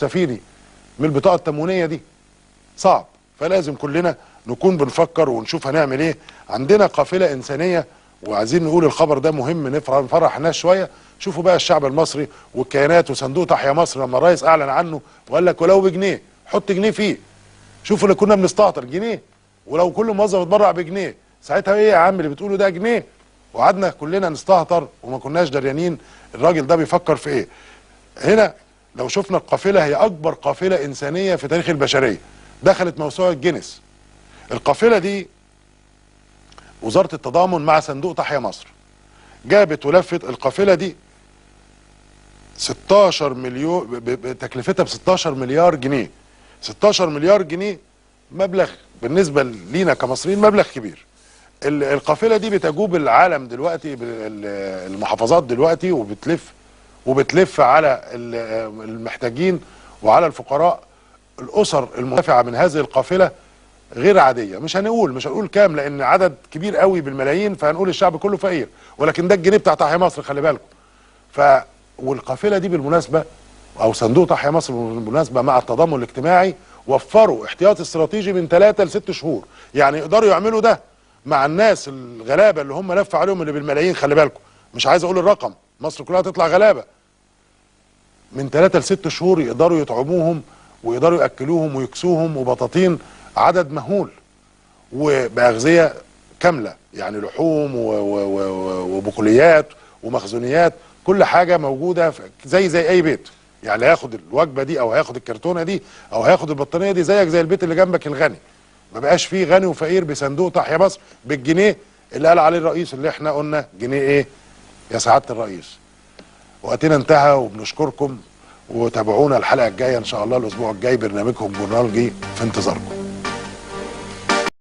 سفيري من البطاقه التموينيه دي صعب، فلازم كلنا نكون بنفكر ونشوف هنعمل ايه. عندنا قافله انسانيه وعايزين نقول الخبر ده مهم، نفرح الناس شويه. شوفوا بقى الشعب المصري والكيانات وصندوق تحيا مصر لما الرئيس اعلن عنه وقال لك ولو بجنيه حط جنيه فيه. شوفوا اللي كنا بنستهتر جنيه، ولو كل موظف اتبرع بجنيه ساعتها ايه يا عم اللي بتقوله ده جنيه، وقعدنا كلنا نستهتر وما كناش دريانين الراجل ده بيفكر في ايه. هنا لو شفنا القافله هي اكبر قافله انسانيه في تاريخ البشريه، دخلت موسوعه جينيس. القافله دي وزاره التضامن مع صندوق تحيا مصر جابت ولفت القافله دي 16 مليون، تكلفتها ب 16 مليار جنيه. 16 مليار جنيه مبلغ بالنسبه لينا كمصريين مبلغ كبير. القافله دي بتجوب العالم دلوقتي، المحافظات دلوقتي، وبتلف على المحتاجين وعلى الفقراء. الاسر المنتفعه من هذه القافله غير عاديه. مش هنقول كام لان عدد كبير قوي بالملايين، فهنقول الشعب كله فقير، ولكن ده الجنيه بتاع تحيا مصر، خلي بالكم. والقافله دي بالمناسبه او صندوق تحيا مصر بالمناسبه مع التضامن الاجتماعي وفروا احتياطي استراتيجي من 3 ل6 شهور، يعني يقدروا يعملوا ده مع الناس الغلابه اللي هم لف عليهم اللي بالملايين. خلي بالكم، مش عايز اقول الرقم، مصر كلها تطلع غلابه. من 3 ل6 شهور يقدروا يطعموهم ويقدروا ياكلوهم ويكسوهم، وبطاطين عدد مهول، وبأغذية كاملة، يعني لحوم وبقوليات ومخزونيات، كل حاجة موجودة زي أي بيت. يعني هياخد الوجبة دي أو هياخد الكرتونة دي أو هياخد البطانية دي زيك زي البيت اللي جنبك الغني. ما بقاش فيه غني وفقير بصندوق تحيا مصر بالجنيه اللي قال عليه الرئيس، اللي احنا قلنا جنيه ايه يا سعادة الرئيس. وقتنا انتهى وبنشكركم، وتابعونا الحلقة الجاية إن شاء الله الأسبوع الجاي. برنامجكم جورنال جي في انتظاركم.